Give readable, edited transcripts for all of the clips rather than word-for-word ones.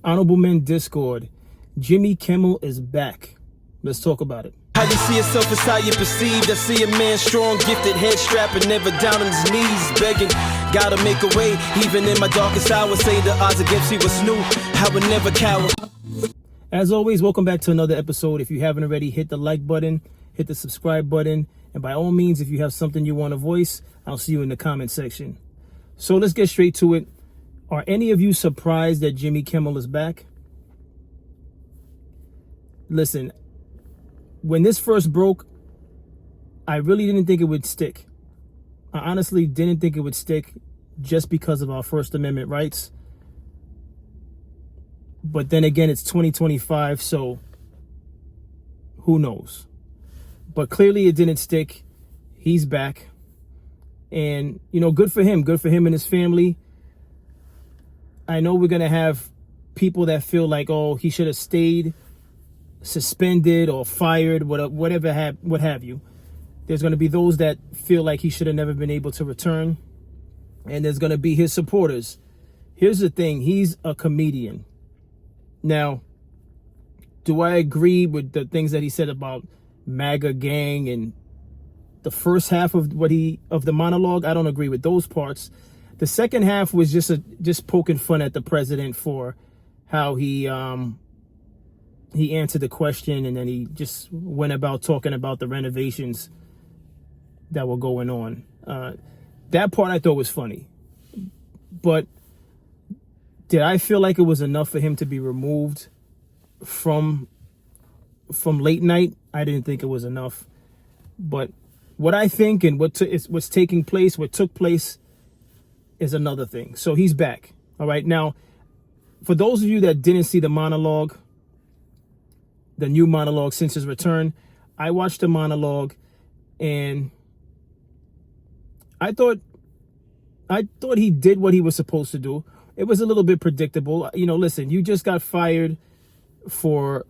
Honorable Men Discord. Jimmy Kimmel is back. Let's talk about it. How you see yourself is how you perceived. I see a man strong, gifted, head strapping, never down on his knees, begging. Gotta make a way, even in my darkest hour. Say the odds against me was new. I would never cower. As always, welcome back to another episode. If you haven't already, hit the like button, hit the subscribe button, and by all means, if you have something you want to voice, I'll see you in the comment section. So let's get straight to it. Are any of you surprised that Jimmy Kimmel is back? Listen, when this first broke, I really didn't think it would stick. I honestly didn't think it would stick just because of our First Amendment rights. But then again, it's 2025, so who knows? But clearly it didn't stick. He's back. And, you know, good for him. Good for him and his family. I know we're going to have people that feel like, oh, he should have stayed suspended or fired, what have you. There's going to be those that feel like he should have never been able to return. And there's going to be his supporters. Here's the thing. He's a comedian. Now, do I agree with the things that he said about MAGA gang and the first half of the monologue? I don't agree with those parts. The second half was just poking fun at the president for how he answered the question, and then he just went about talking about the renovations that were going on. That part I thought was funny. But did I feel like it was enough for him to be removed from late night? I didn't think it was enough. But what I think and what's taking place, what took place, is another thing. So he's back. All right. Now, for those of you that didn't see the monologue, the new monologue since his return, I watched the monologue and I thought he did what he was supposed to do. It was a little bit predictable. You know, listen, you just got fired for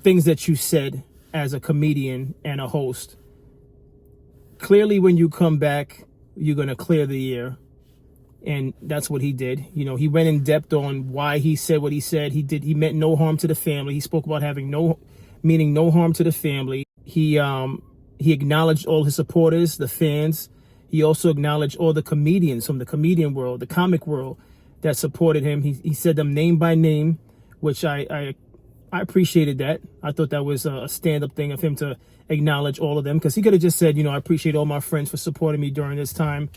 things that you said as a comedian and a host. Clearly, when you come back, you're going to clear the air. And that's what he did. You know, he went in depth on why he said what he said. He meant no harm to the family. He spoke about meaning no harm to the family. He acknowledged all his supporters, the fans. He also acknowledged all the comedians from the comedian world, the comic world that supported him. He said them name by name, which I appreciated that. I thought that was a stand-up thing of him to acknowledge all of them, because he could have just said, you know, I appreciate all my friends for supporting me during this time,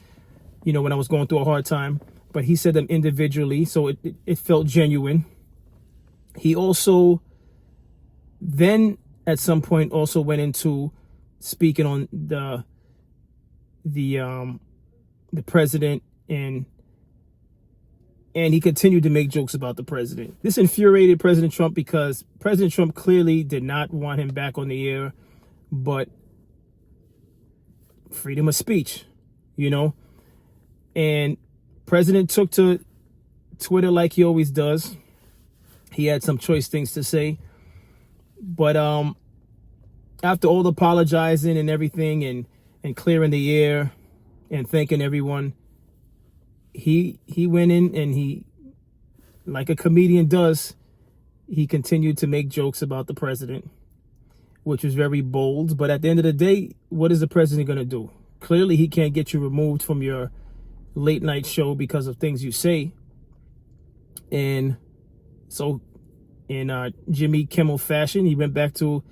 you know, when I was going through a hard time. But he said them individually, so it felt genuine. He also then at some point also went into speaking on the president, and he continued to make jokes about the president. This infuriated President Trump because President Trump clearly did not want him back on the air, but freedom of speech, you know. And President took to Twitter like he always does. He had some choice things to say, but after all the apologizing and everything and clearing the air and thanking everyone, he went in and he, like a comedian does, he continued to make jokes about the president, which was very bold. But at the end of the day, what is the president going to do? Clearly, he can't get you removed from your late night show because of things you say. And so in Jimmy Kimmel fashion, he went back to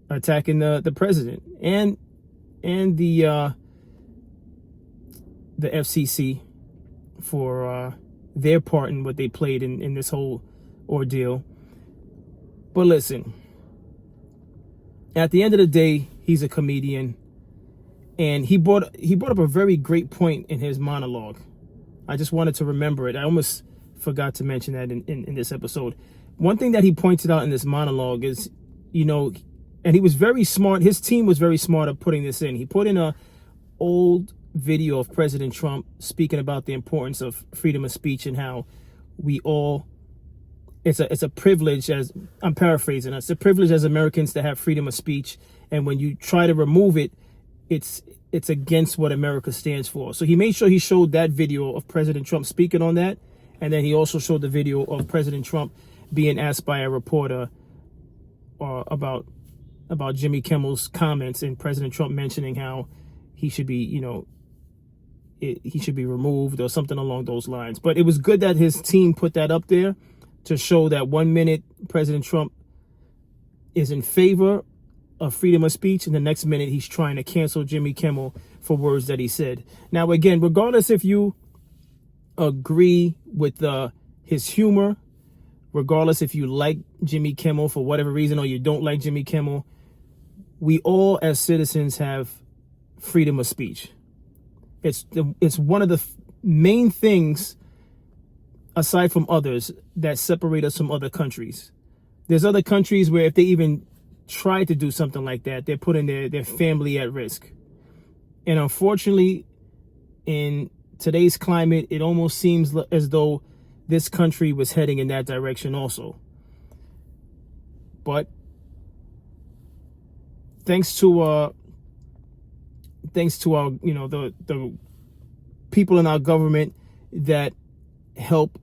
attacking the president and the FCC for their part in what they played in this whole ordeal. But listen, at the end of the day, he's a comedian, and he brought up a very great point in his monologue. I just wanted to remember it. I almost forgot to mention that in this episode. One thing that he pointed out in this monologue is, you know, and he was very smart. His team was very smart at putting this in. He put in a old video of President Trump speaking about the importance of freedom of speech and how we all, it's a privilege, as I'm paraphrasing, it's a privilege as Americans to have freedom of speech. And when you try to remove it, it's against what America stands for. So he made sure he showed that video of President Trump speaking on that. And then he also showed the video of President Trump being asked by a reporter about Jimmy Kimmel's comments, and President Trump mentioning how he should be, he should be removed or something along those lines. But it was good that his team put that up there to show that 1 minute President Trump is in favor of freedom of speech, and the next minute he's trying to cancel Jimmy Kimmel for words that he said. Now, again, regardless if you agree with his humor, regardless if you like Jimmy Kimmel for whatever reason or you don't like Jimmy Kimmel, we all as citizens have freedom of speech. It's one of the main things, aside from others, that separate us from other countries. There's other countries where if they even try to do something like that, they're putting their family at risk. And unfortunately, in today's climate, it almost seems as though this country was heading in that direction also. But thanks to our the people in our government that help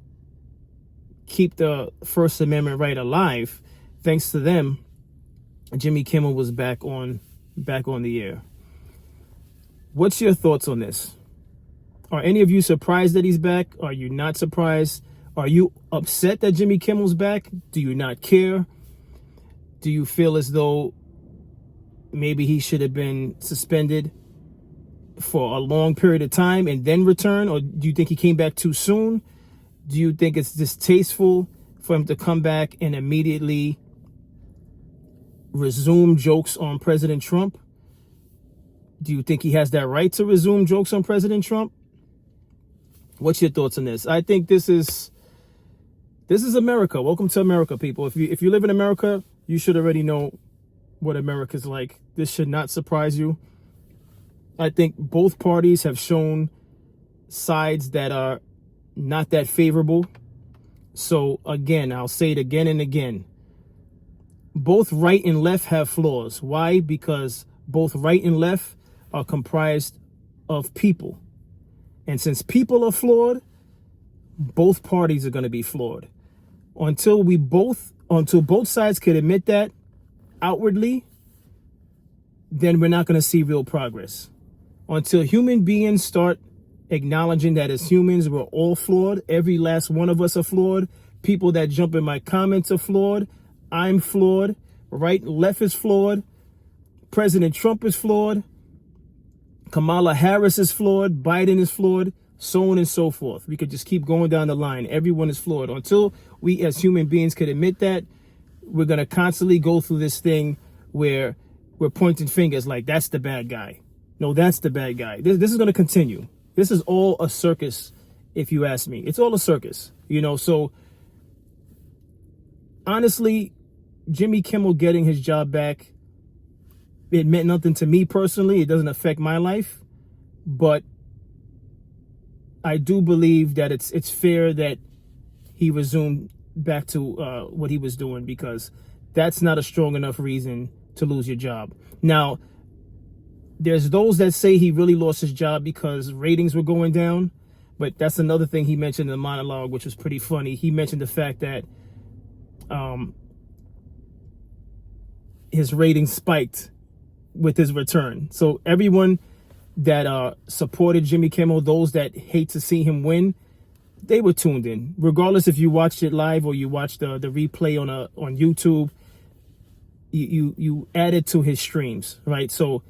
keep the First Amendment right alive, thanks to them, Jimmy Kimmel was back on the air. What's your thoughts on this? Are any of you surprised that he's back? Are you not surprised? Are you upset that Jimmy Kimmel's back? Do you not care? Do you feel as though maybe he should have been suspended for a long period of time and then return? Or do you think he came back too soon? Do you think it's distasteful for him to come back and immediately resume jokes on President Trump? Do you think he has that right to resume jokes on President Trump? What's your thoughts on this? I think this is America. Welcome to America, people. If you live in America, you should already know what America's like. This should not surprise you. I think both parties have shown sides that are not that favorable. So again, I'll say it again and again. Both right and left have flaws. Why? Because both right and left are comprised of people. And since people are flawed, both parties are going to be flawed. Until both sides can admit that outwardly, then we're not going to see real progress. Until human beings start acknowledging that as humans, we're all flawed. Every last one of us are flawed. People that jump in my comments are flawed. I'm flawed. Right and left is flawed. President Trump is flawed. Kamala Harris is flawed. Biden is flawed. So on and so forth. We could just keep going down the line. Everyone is flawed. Until we as human beings could admit that, we're going to constantly go through this thing where we're pointing fingers like, that's the bad guy. No, that's the bad guy. This is going to continue. This is all a circus, if you ask me. It's all a circus, so honestly, Jimmy Kimmel getting his job back, it meant nothing to me personally. It doesn't affect my life, but I do believe that it's fair that he resumed back to what he was doing, because that's not a strong enough reason to lose your job. Now, there's those that say he really lost his job because ratings were going down, but that's another thing he mentioned in the monologue, which was pretty funny. He mentioned the fact that his ratings spiked with his return. So everyone that supported Jimmy Kimmel, those that hate to see him win, they were tuned in. Regardless if you watched it live or you watched the replay on YouTube, you added to his streams, right? So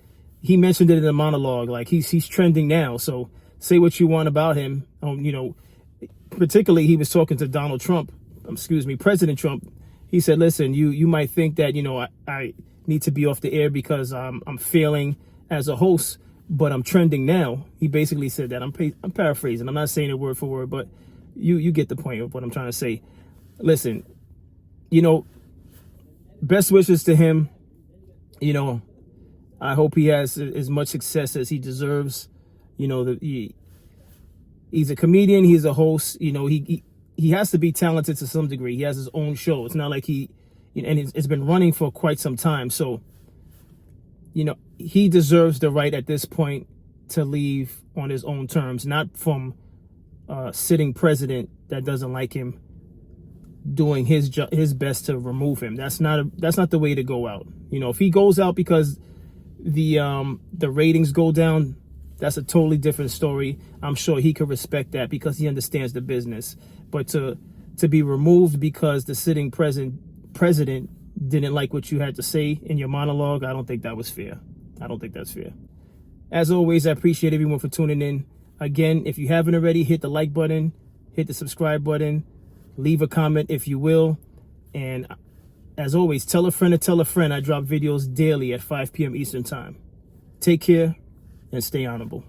he mentioned it in the monologue, like he's trending now. So say what you want about him. Particularly he was talking to President Trump. He said, listen, you might think that, I need to be off the air because I'm failing as a host, but I'm trending now. He basically said that. I'm paraphrasing. I'm not saying it word for word, but you get the point of what I'm trying to say. Listen, best wishes to him. I hope he has as much success as he deserves. He's a comedian. He's a host. He has to be talented to some degree. He has his own show. It's not like and it's been running for quite some time. So, he deserves the right at this point to leave on his own terms, not from sitting president that doesn't like him doing his best to remove him. That's not the way to go out. You know, if he goes out because the ratings go down, that's a totally different story. I'm sure he could respect that because he understands the business. But to be removed because the sitting president didn't like what you had to say in your monologue, I don't think that was fair. I don't think that's fair. As always, I appreciate everyone for tuning in. Again, if you haven't already, hit the like button, hit the subscribe button, leave a comment if you will. And as always, tell a friend to tell a friend. I drop videos daily at 5 p.m. Eastern Time. Take care and stay honorable.